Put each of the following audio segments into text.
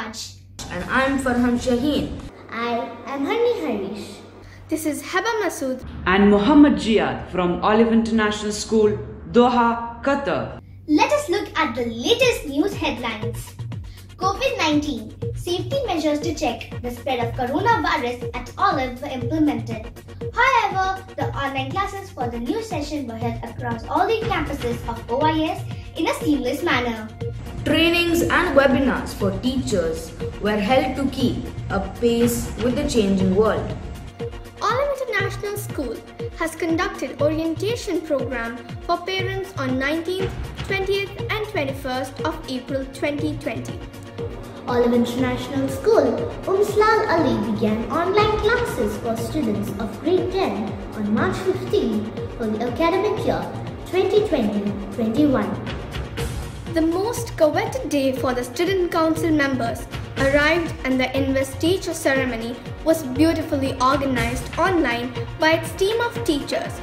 Raj. And I'm Farhan Shaheen. I am Hani Harish. This is Heba Masood and Muhammad Jiyad from Olive International School, Doha, Qatar. Let us look at the latest news headlines. COVID-19. Safety measures to check the spread of coronavirus at Olive were implemented. However, the online classes for the new session were held across all the campuses of OIS in a seamless manner. Trainings and webinars for teachers were held to keep up pace with the changing world. Olive International School has conducted orientation program for parents on 19th, 20th and 21st of April 2020. Olive International School, Umslal Ali began online classes for students of grade 10 on March 15 for the academic year 2020-21. The most coveted day for the student council members arrived and the investiture ceremony was beautifully organized online by its team of teachers.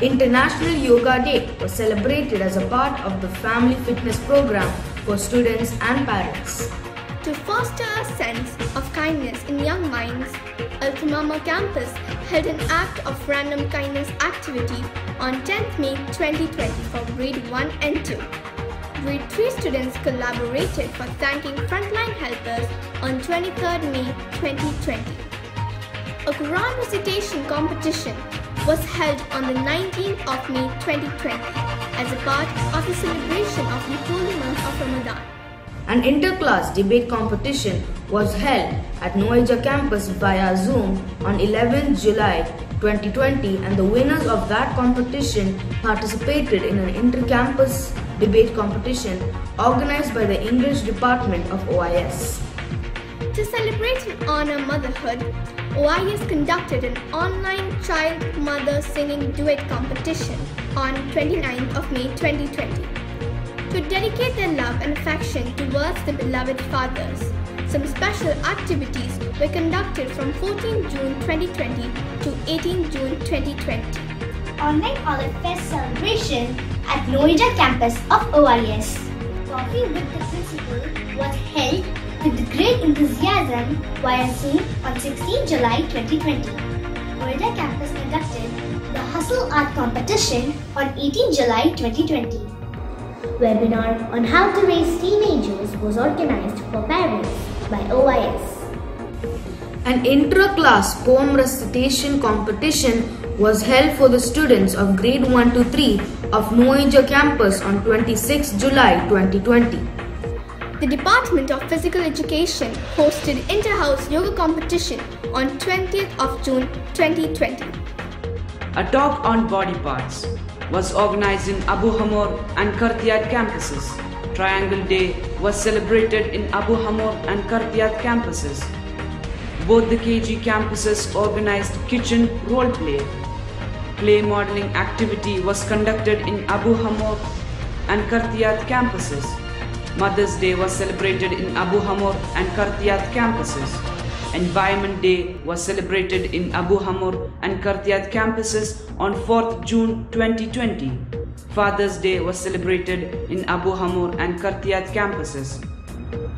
International Yoga Day was celebrated as a part of the family fitness program for students and parents. To foster a sense of kindness in young minds, Alphamama campus held an act of random kindness activity on 10th May 2020 for grade 1 and 2. Grade 3 students collaborated for thanking frontline helpers on 23rd May 2020. A Quran recitation competition was held on the 19th of May 2020 as a part of the celebration of the holy month of Ramadan. An inter-class debate competition was held at Noida campus via Zoom on 11th July 2020 and the winners of that competition participated in an inter-campus debate competition organized by the English department of OIS. To celebrate and honor motherhood, OIS conducted an online child-mother singing duet competition on 29th of May 2020. To dedicate their love and affection towards the beloved fathers, some special activities were conducted from 14 June 2020 to 18 June 2020. Online Olive Fest celebration at Noida campus of OIS. Coffee with the principal was held with great enthusiasm via Zoom on 16 July 2020. Noida campus conducted the Hustle Art competition on 18 July 2020. Webinar on how to raise teenagers was organized for parents by OIS. An intra-class poem recitation competition was held for the students of grade 1 to 3 of Noida campus on 26 July 2020. The Department of Physical Education hosted inter-house yoga competition on 20th of June 2020. A talk on body parts was organized in Abu Hamor and Kartiyat campuses. Triangle Day was celebrated in Abu Hamor and Kartiyat campuses. Both the KG campuses organized kitchen role play. Clay modeling activity was conducted in Abu Hamor and Kartiyat campuses. Mother's Day was celebrated in Abu Hamor and Kartiyat campuses. Environment Day was celebrated in Abu Hamor and Kartiyat campuses on 4th June 2020. Father's Day was celebrated in Abu Hamor and Kartiyat campuses.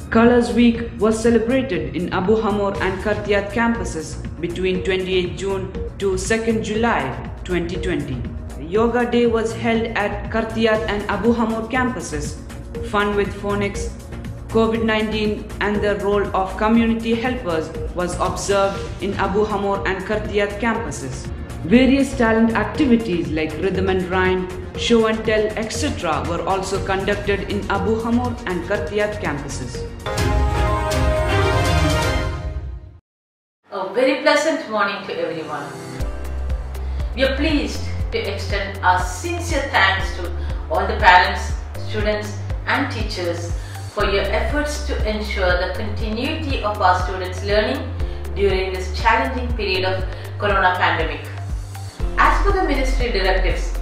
Colors Week was celebrated in Abu Hamor and Kartiyat campuses between 28 June to 2nd July 2020. Yoga Day was held at Kartiyat and Abu Hamor campuses. Fun with Phonics, COVID-19 and the role of community helpers was observed in Abu Hamor and Kartiyat campuses. Various talent activities like rhythm and rhyme, show and tell, etc. were also conducted in Abu Hamor and Kartiyat campuses. A very pleasant morning to everyone. We are pleased to extend our sincere thanks to all the parents, students and teachers for your efforts to ensure the continuity of our students' learning during this challenging period of corona pandemic. As per the ministry directives,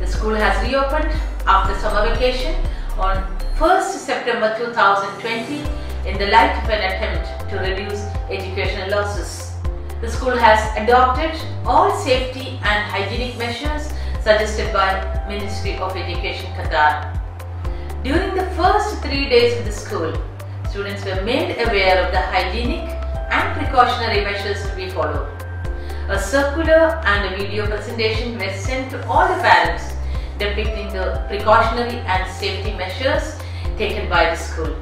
the school has reopened after summer vacation on 1st September 2020 in the light of an attempt to reduce educational losses. The school has adopted all safety and hygienic measures suggested by Ministry of Education Qatar. During the first 3 days of the school, students were made aware of the hygienic and precautionary measures to be followed. A circular and a video presentation were sent to all the parents depicting the precautionary and safety measures taken by the school.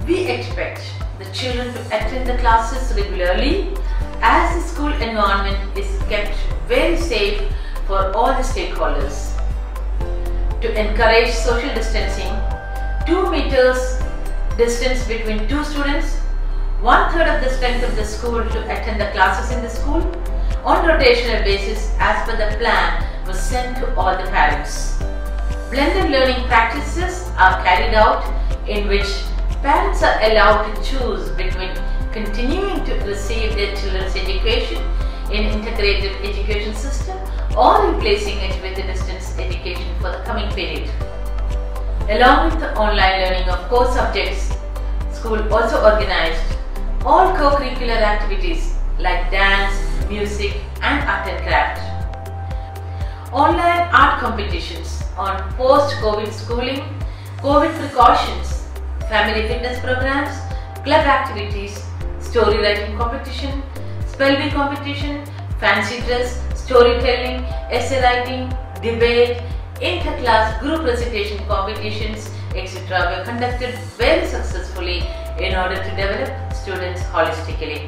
We expect the children to attend the classes regularly as the school environment is kept very safe for all the stakeholders. To encourage social distancing, 2 meters distance between 2 students, 1/3 of the strength of the school to attend the classes in the school on rotational basis as per the plan was sent to all the parents. Blended learning practices are carried out in which parents are allowed to choose between continuing to receive their children's education in integrated education system or replacing it with a distance education for the coming period. Along with the online learning of core subjects, school also organized all co-curricular activities like dance, music and art and craft. Online art competitions on post-COVID schooling, COVID precautions, family fitness programs, club activities, story writing competition, spell bee competition, fancy dress, storytelling, essay writing, debate, inter-class group recitation competitions, etc. were conducted very successfully in order to develop students holistically.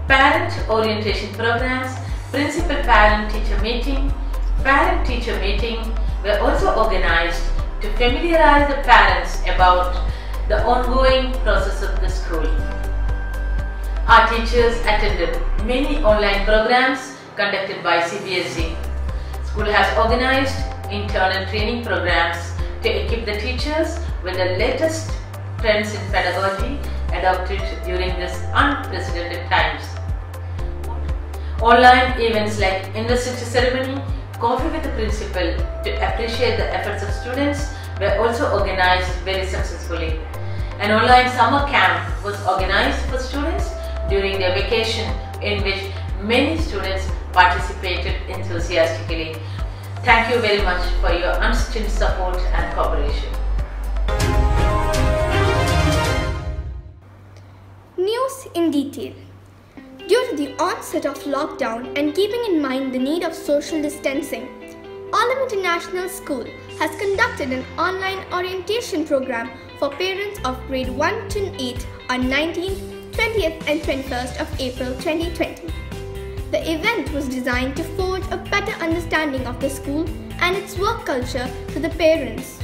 Parent orientation programs, principal parent-teacher meeting, parent-teacher meeting were also organized to familiarize the parents about the ongoing process of the school. Our teachers attended many online programs conducted by CBSE. School has organized internal training programs to equip the teachers with the latest trends in pedagogy adopted during this unprecedented times. Online events like investiture ceremony, coffee with the principal to appreciate the efforts of students were also organized very successfully. An online summer camp was organized for students during their vacation in which many students participated enthusiastically. Thank you very much for your unstinted support and cooperation. News in detail. Due to the onset of lockdown and keeping in mind the need of social distancing, Olive International School has conducted an online orientation program for parents of grade 1 to 8 on 19th, 20th and 21st of April 2020. The event was designed to forge a better understanding of the school and its work culture to the parents.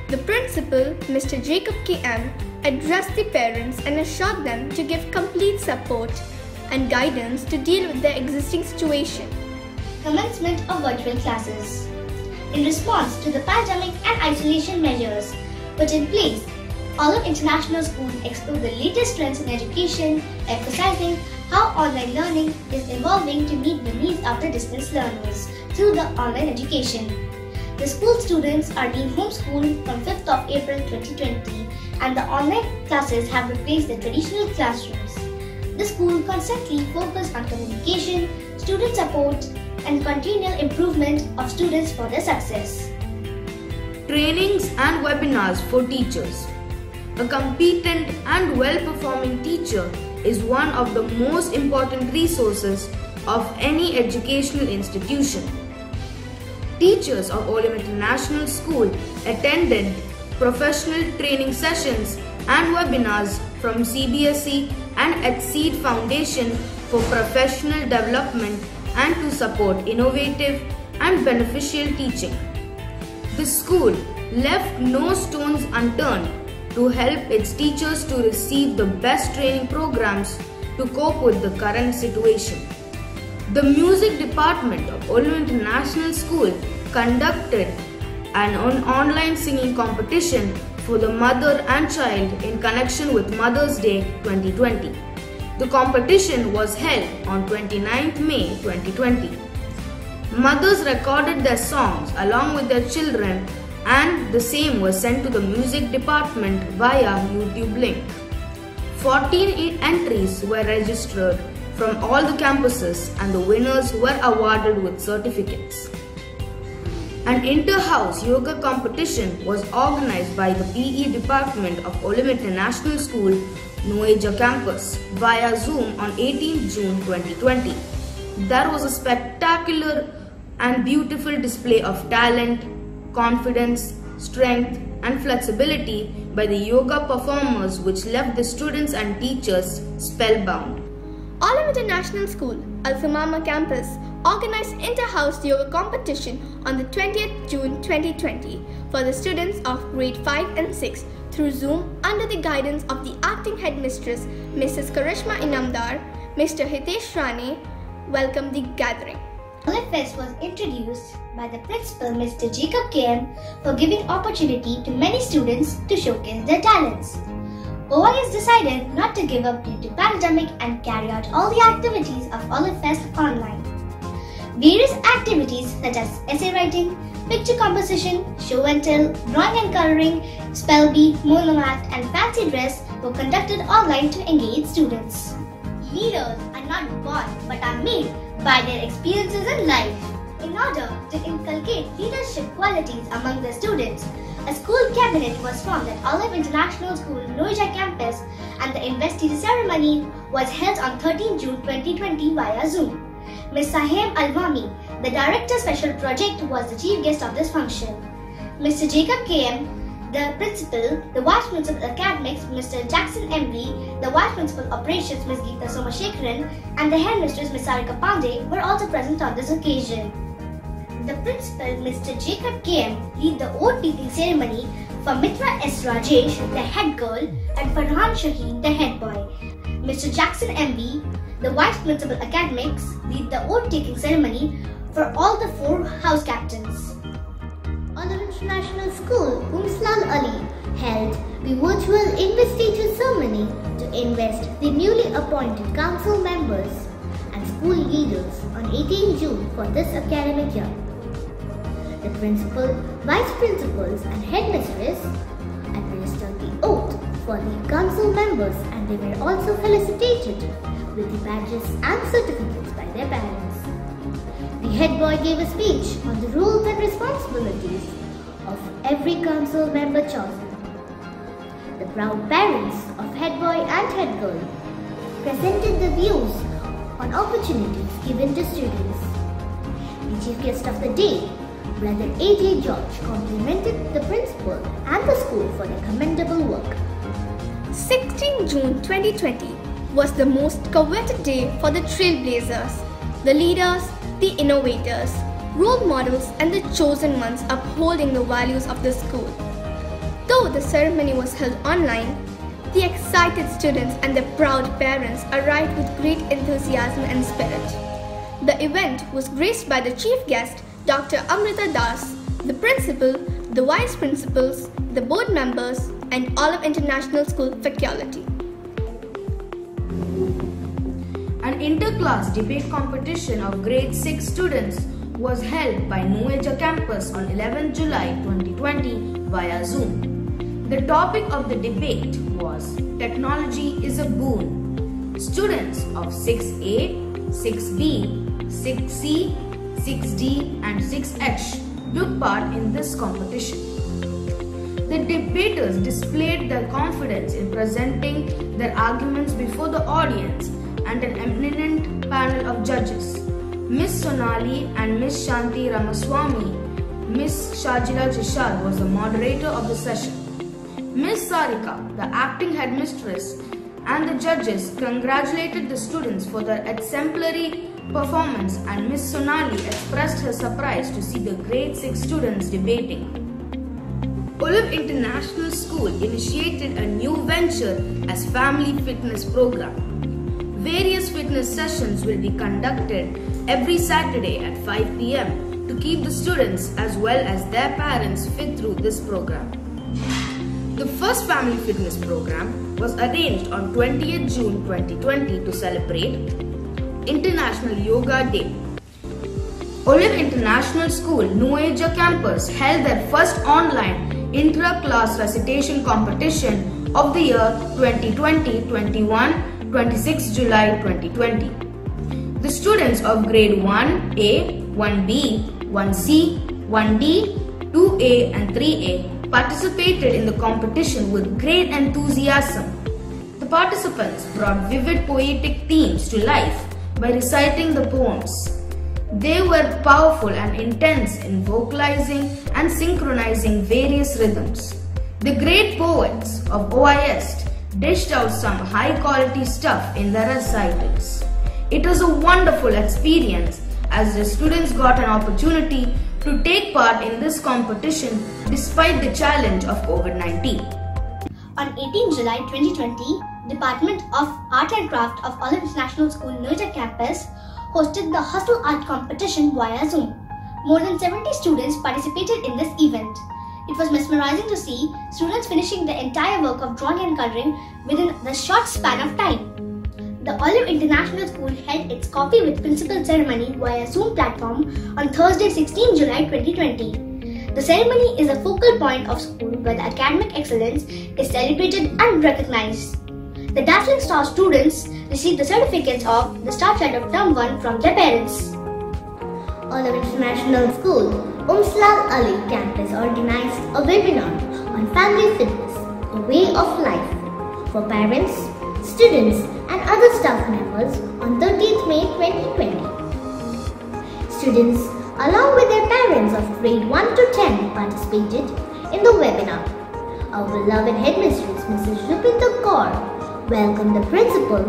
The principal, Mr. Jacob K.M., addressed the parents and assured them to give complete support and guidance to deal with the existing situation. Commencement of virtual classes. In response to the pandemic and isolation measures put in place, Olive International School explored the latest trends in education, emphasizing how online learning is evolving to meet the needs of the distance learners through the online education. The school students are being homeschooled from 5th of April 2020 and the online classes have replaced the traditional classrooms. The school constantly focused on communication, student support, and continual improvement of students for their success. Trainings and webinars for teachers. A competent and well-performing teacher is one of the most important resources of any educational institution. Teachers of Olive International School attended professional training sessions and webinars from CBSE and Exceed Foundation for professional development and to support innovative and beneficial teaching. The school left no stones unturned to help its teachers to receive the best training programs to cope with the current situation. The music department of Olive International School conducted an online singing competition for the mother and child in connection with Mother's Day 2020. The competition was held on 29th May 2020. Mothers recorded their songs along with their children and the same was sent to the music department via YouTube link. 14 entries were registered from all the campuses and the winners were awarded with certificates. An inter-house yoga competition was organized by the PE department of Olive International School, Noeja campus via Zoom on 18 June 2020. There was a spectacular and beautiful display of talent, confidence, strength and flexibility by the yoga performers which left the students and teachers spellbound. Olive International School, Alphamama campus organized inter-house yoga competition on the 20th June 2020 for the students of grade 5 and 6 through Zoom under the guidance of the acting headmistress Mrs. Karishma Inamdar. Mr. Hitesh Rane welcomed the gathering. Olive Fest was introduced by the principal Mr. Jacob KM for giving opportunity to many students to showcase their talents. OIS decided not to give up due to pandemic and carry out all the activities of Olive Fest online. Various activities such as essay writing, picture composition, show and tell, drawing and coloring, spell bee, monomat and fancy dress were conducted online to engage students. Leaders are not born but are made by their experiences in life. In order to inculcate leadership qualities among the students, a school cabinet was formed at Olive International School, Noeja campus, and the investiture ceremony was held on 13 June 2020 via Zoom. Ms. Sahim Alwami, the Director Special Project, was the chief guest of this function. Mr. Jacob KM, the Principal, the Vice Principal Academics, Mr. Jackson MV, the Vice Principal Operations, Ms. Geeta Somashekharan, and the Headmistress, Ms. Sarika Pandey, were also present on this occasion. The Principal, Mr. Jacob KM, led the oath-taking ceremony for Mitra S. Rajesh, the head girl, and Farhan Shaheen, the head boy. Mr. Jackson MV, the Vice Principal Academics, led the oath-taking ceremony for all the 4 house captains. Olive International School, Umslal Ali, held the virtual investiture ceremony to invest the newly appointed council members and school leaders on 18 June for this academic year. The principal, vice principals and headmistress administered the oath for the council members, and they were also felicitated with the badges and certificates by their parents. The head boy gave a speech on the roles and responsibilities of every council member chosen. The proud parents of head boy and head girl presented the views on opportunities given to students. The chief guest of the day, Brother A.J. George, complimented the principal and the school for their commendable work. 16 June 2020 was the most coveted day for the trailblazers, the leaders, the innovators, role models and the chosen ones upholding the values of the school. Though the ceremony was held online, the excited students and their proud parents arrived with great enthusiasm and spirit. The event was graced by the chief guest, Dr. Amrita Das, the principal, the vice principals, the board members and Olive International School faculty. An inter-class debate competition of grade 6 students was held by Noeja campus on 11 July 2020 via Zoom. The topic of the debate was Technology is a Boon. Students of 6A, 6B, 6C, 6D and 6H took part in this competition. The debaters displayed their confidence in presenting their arguments before the audience and an eminent panel of judges. Miss Sonali and Miss Shanti Ramaswamy. Miss Shajila Jishad was the moderator of the session. Miss Sarika, the acting headmistress, and the judges congratulated the students for their exemplary performance, and Miss Sonali expressed her surprise to see the grade 6 students debating. Olive International School initiated a new venture as Family Fitness Program. Various fitness sessions will be conducted every Saturday at 5 p.m. to keep the students as well as their parents fit through this program. The first Family Fitness Program was arranged on 20th June 2020 to celebrate International Yoga Day. Olive International School, Noeja campus held their first online intra-class recitation competition of the year 2020-21, 26 July 2020. The students of grade 1A, 1B, 1C, 1D, 2A and 3A participated in the competition with great enthusiasm. The participants brought vivid poetic themes to life by reciting the poems. They were powerful and intense in vocalizing and synchronizing various rhythms. The great poets of OIS dished out some high-quality stuff in their recitals. It was a wonderful experience as the students got an opportunity to take part in this competition despite the challenge of COVID-19. On 18 July 2020, Department of Art and Craft of Olive International School Noida campus hosted the Hustle Art competition via Zoom. More than 70 students participated in this event. It was mesmerizing to see students finishing the entire work of drawing and coloring within the short span of time. The Olive International School held its Coffee with Principal ceremony via Zoom platform on Thursday, 16 July 2020. The ceremony is a focal point of school where the academic excellence is celebrated and recognized. The Dazzling Star students received the certificates of the Star Child of Term 1 from their parents. Olive International School, Umslal Ali campus organized a webinar on family fitness, a way of life, for parents, students and other staff members on 13th May 2020. Students along with their parents of grade 1 to 10 participated in the webinar. Our beloved headmistress Mrs. Rupinder Kaur welcomed the principal,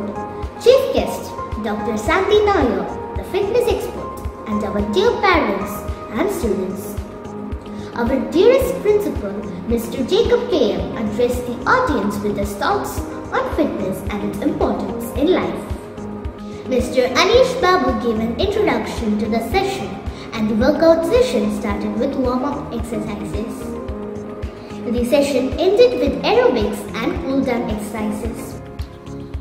chief guest Dr. Sandy Nair, the fitness expert, and our dear parents and students. Our dearest principal, Mr. Jacob KM, addressed the audience with his thoughts on fitness and its importance in life. Mr. Anish Babu gave an introduction to the session, and the workout session started with warm-up exercises. The session ended with aerobics and cool-down exercises.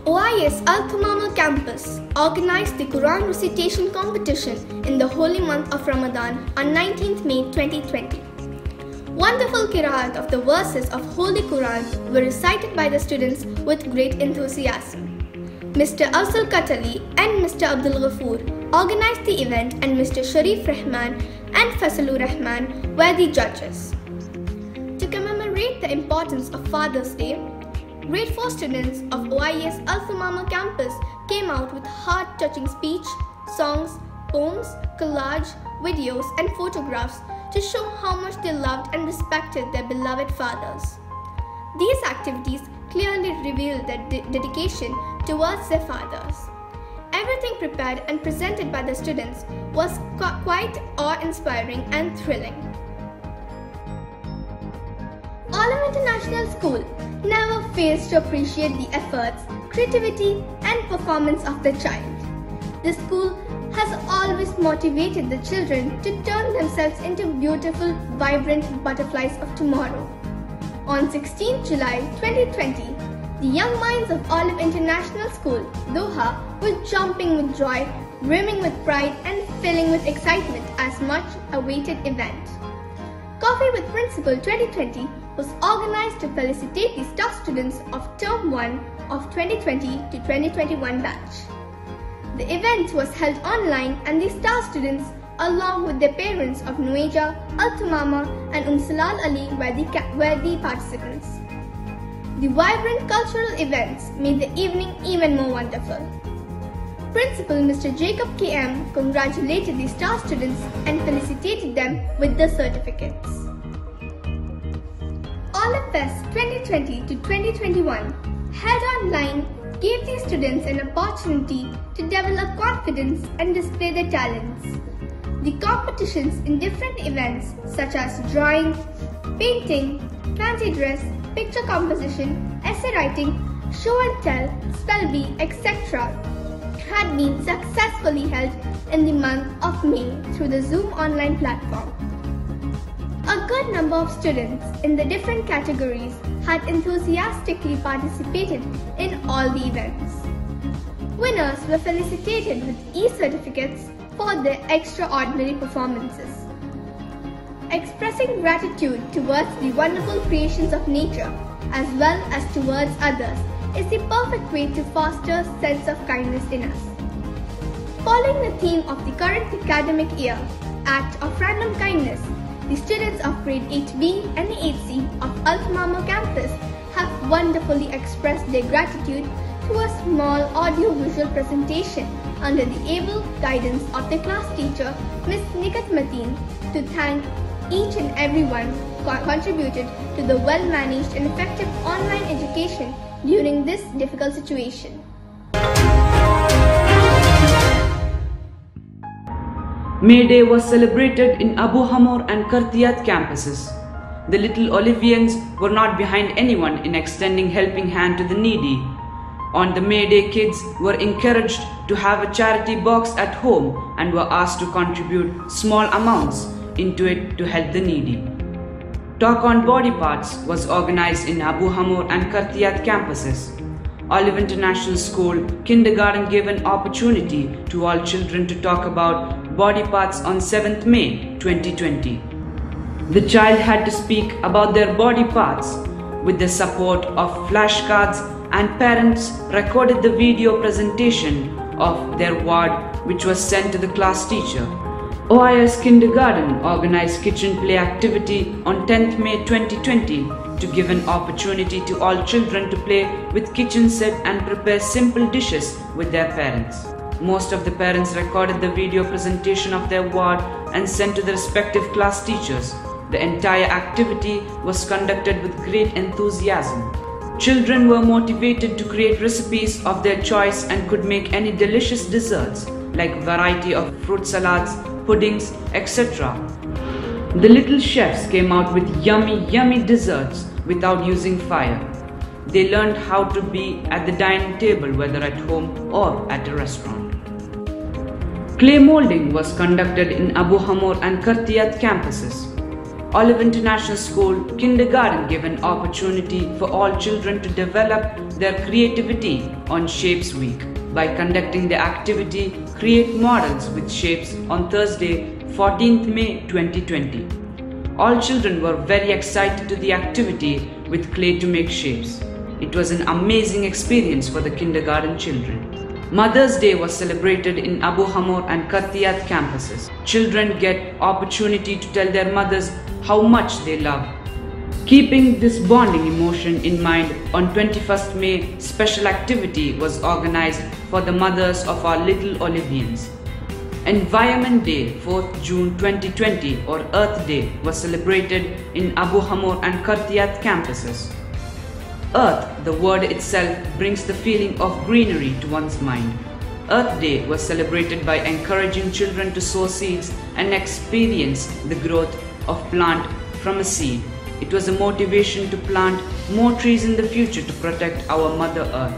OIS Al Thumama campus organized the Quran recitation competition in the holy month of Ramadan on 19th May 2020. Wonderful qiraat of the verses of Holy Quran were recited by the students with great enthusiasm. Mr. Afzal Katali and Mr. Abdul Ghafoor organized the event, and Mr. Sharif Rahman and Faisalur Rahman were the judges. To commemorate the importance of Father's Day, Grade 4 students of OIS Al Thumama campus came out with heart-touching speech, songs, poems, collage, videos and photographs to show how much they loved and respected their beloved fathers. These activities clearly revealed their dedication towards their fathers. Everything prepared and presented by the students was quite awe-inspiring and thrilling. Olive International School never fails to appreciate the efforts, creativity and performance of the child. The school has always motivated the children to turn themselves into beautiful, vibrant butterflies of tomorrow. On 16 July 2020, the young minds of Olive International School, Doha, were jumping with joy, brimming with pride and filling with excitement as much awaited event. Coffee with Principal 2020 was organized to felicitate the star students of Term 1 of 2020 to 2021 batch. The event was held online, and the star students, along with their parents of Nueja, Al Thumama and Umslal Ali were the participants. The vibrant cultural events made the evening even more wonderful. Principal Mr. Jacob KM congratulated the star students and felicitated them with the certificates. Olive Fest 2020 to 2021 held online gave the students an opportunity to develop confidence and display their talents. The competitions in different events such as drawing, painting, fancy dress, picture composition, essay writing, show and tell, spell bee, etc. had been successfully held in the month of May through the Zoom online platform. A good number of students in the different categories had enthusiastically participated in all the events. Winners were felicitated with e-certificates for their extraordinary performances. Expressing gratitude towards the wonderful creations of nature as well as towards others is the perfect way to foster a sense of kindness in us. Following the theme of the current academic year, Act of Random Kindness, The students of grade 8B and 8C of Altamama campus have wonderfully expressed their gratitude through a small audio-visual presentation under the able guidance of their class teacher, Ms. Nikat Mateen, to thank each and everyone who contributed to the well-managed and effective online education during this difficult situation. May Day was celebrated in Abu Hamor and Kartiyat campuses. The Little Olivians were not behind anyone in extending helping hand to the needy. On the May Day, kids were encouraged to have a charity box at home and were asked to contribute small amounts into it to help the needy. Talk on Body Parts was organized in Abu Hamor and Kartiyat campuses. Olive International School Kindergarten gave an opportunity to all children to talk about body parts on 7th May 2020. The child had to speak about their body parts with the support of flashcards, and parents recorded the video presentation of their ward, which was sent to the class teacher. OIS Kindergarten organized kitchen play activity on 10th May 2020 to give an opportunity to all children to play with kitchen set and prepare simple dishes with their parents. Most of the parents recorded the video presentation of their ward and sent to the respective class teachers. The entire activity was conducted with great enthusiasm. Children were motivated to create recipes of their choice and could make any delicious desserts like variety of fruit salads, puddings, etc. The little chefs came out with yummy desserts without using fire. They learned how to be at the dining table, whether at home or at a restaurant. Clay molding was conducted in Abu Hamor and Kartiyat campuses. Olive International School Kindergarten gave an opportunity for all children to develop their creativity on Shapes Week by conducting the activity Create Models with Shapes on Thursday, 14th May 2020. All children were very excited to the activity with clay to make shapes. It was an amazing experience for the kindergarten children. Mother's Day was celebrated in Abu Hamor and Kartiyat campuses. Children get opportunity to tell their mothers how much they love. Keeping this bonding emotion in mind, on 21st May, special activity was organized for the mothers of our little Olivians. Environment Day, 4th June 2020 or Earth Day was celebrated in Abu Hamor and Kartiyat campuses. Earth, the word itself, brings the feeling of greenery to one's mind. Earth Day was celebrated by encouraging children to sow seeds and experience the growth of plant from a seed. It was a motivation to plant more trees in the future to protect our Mother Earth.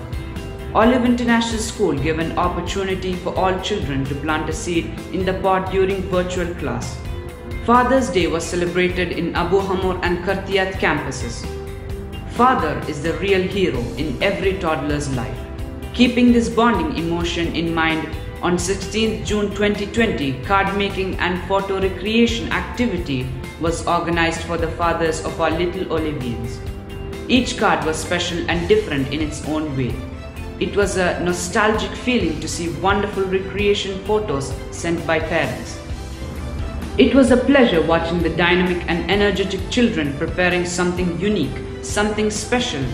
Olive International School gave an opportunity for all children to plant a seed in the pot during virtual class. Father's Day was celebrated in Abu Hamor and Kartiyat campuses. Father is the real hero in every toddler's life. Keeping this bonding emotion in mind, on 16th June 2020, card making and photo recreation activity was organized for the fathers of our little Olivians. Each card was special and different in its own way. It was a nostalgic feeling to see wonderful recreation photos sent by parents. It was a pleasure watching the dynamic and energetic children preparing something unique, something special.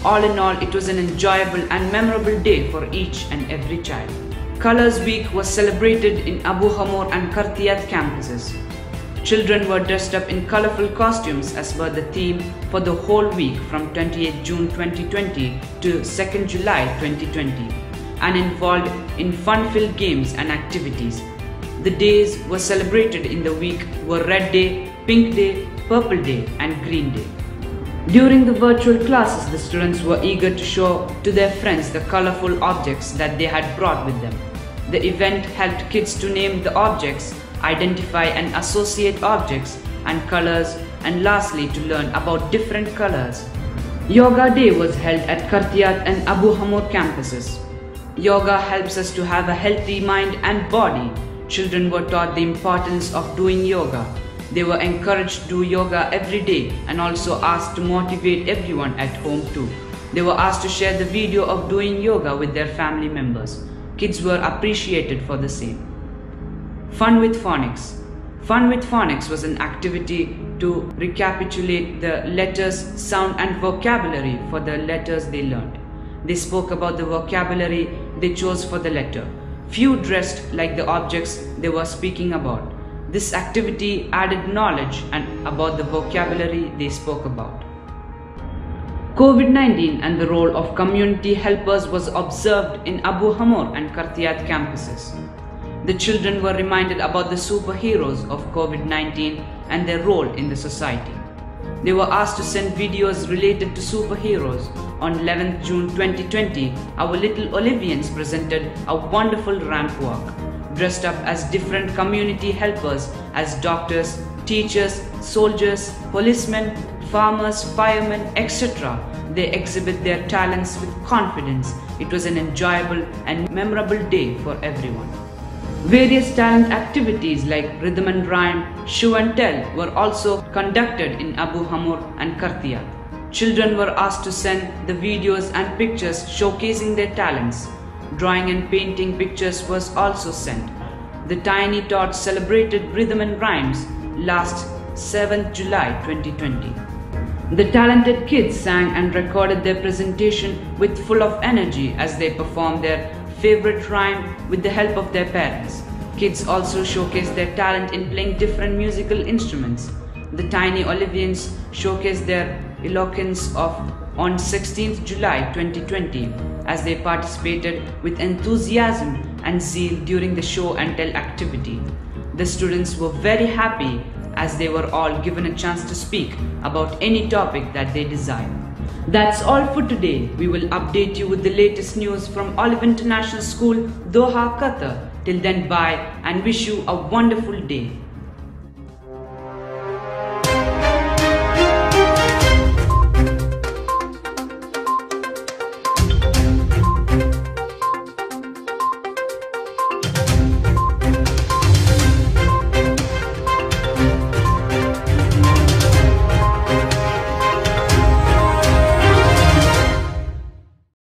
All in all, it was an enjoyable and memorable day for each and every child. Colors Week was celebrated in Abu Hamor and Kartiyat campuses. Children were dressed up in colorful costumes as per the theme for the whole week from 28 June 2020 to 2nd July 2020 and involved in fun-filled games and activities. The days were celebrated in the week were Red Day, Pink Day, Purple Day and Green Day. During the virtual classes, the students were eager to show to their friends the colorful objects that they had brought with them. The event helped kids to name the objects, identify and associate objects and colors, and lastly to learn about different colors. Yoga Day was held at Kartiyat and Abu Hamor campuses. Yoga helps us to have a healthy mind and body. Children were taught the importance of doing yoga. They were encouraged to do yoga every day and also asked to motivate everyone at home too. They were asked to share the video of doing yoga with their family members. Kids were appreciated for the same. Fun with Phonics. Fun with Phonics was an activity to recapitulate the letters, sound and vocabulary for the letters they learned. They spoke about the vocabulary they chose for the letter. Few dressed like the objects they were speaking about. This activity added knowledge and about the vocabulary they spoke about. COVID-19 and the role of community helpers was observed in Abu Hamor and Kartiyat campuses. The children were reminded about the superheroes of COVID-19 and their role in the society. They were asked to send videos related to superheroes. On 11th June 2020, our little Olivians presented a wonderful ramp walk, dressed up as different community helpers as doctors, teachers, soldiers, policemen, farmers, firemen, etc. They exhibit their talents with confidence. It was an enjoyable and memorable day for everyone. Various talent activities like rhythm and rhyme, show and tell were also conducted in Abu Hamor and Kartiyat. Children were asked to send the videos and pictures showcasing their talents. Drawing and painting pictures was also sent. The Tiny Tots celebrated rhythm and rhymes last 7th July 2020. The talented kids sang and recorded their presentation with full of energy as they performed their favorite rhyme with the help of their parents. Kids also showcased their talent in playing different musical instruments. The tiny Olivians showcased their eloquence on 16th July 2020 as they participated with enthusiasm and zeal during the show and tell activity. The students were very happy as they were all given a chance to speak about any topic that they desired. That's all for today. We will update you with the latest news from Olive International School, Doha, Qatar. Till then, bye and wish you a wonderful day.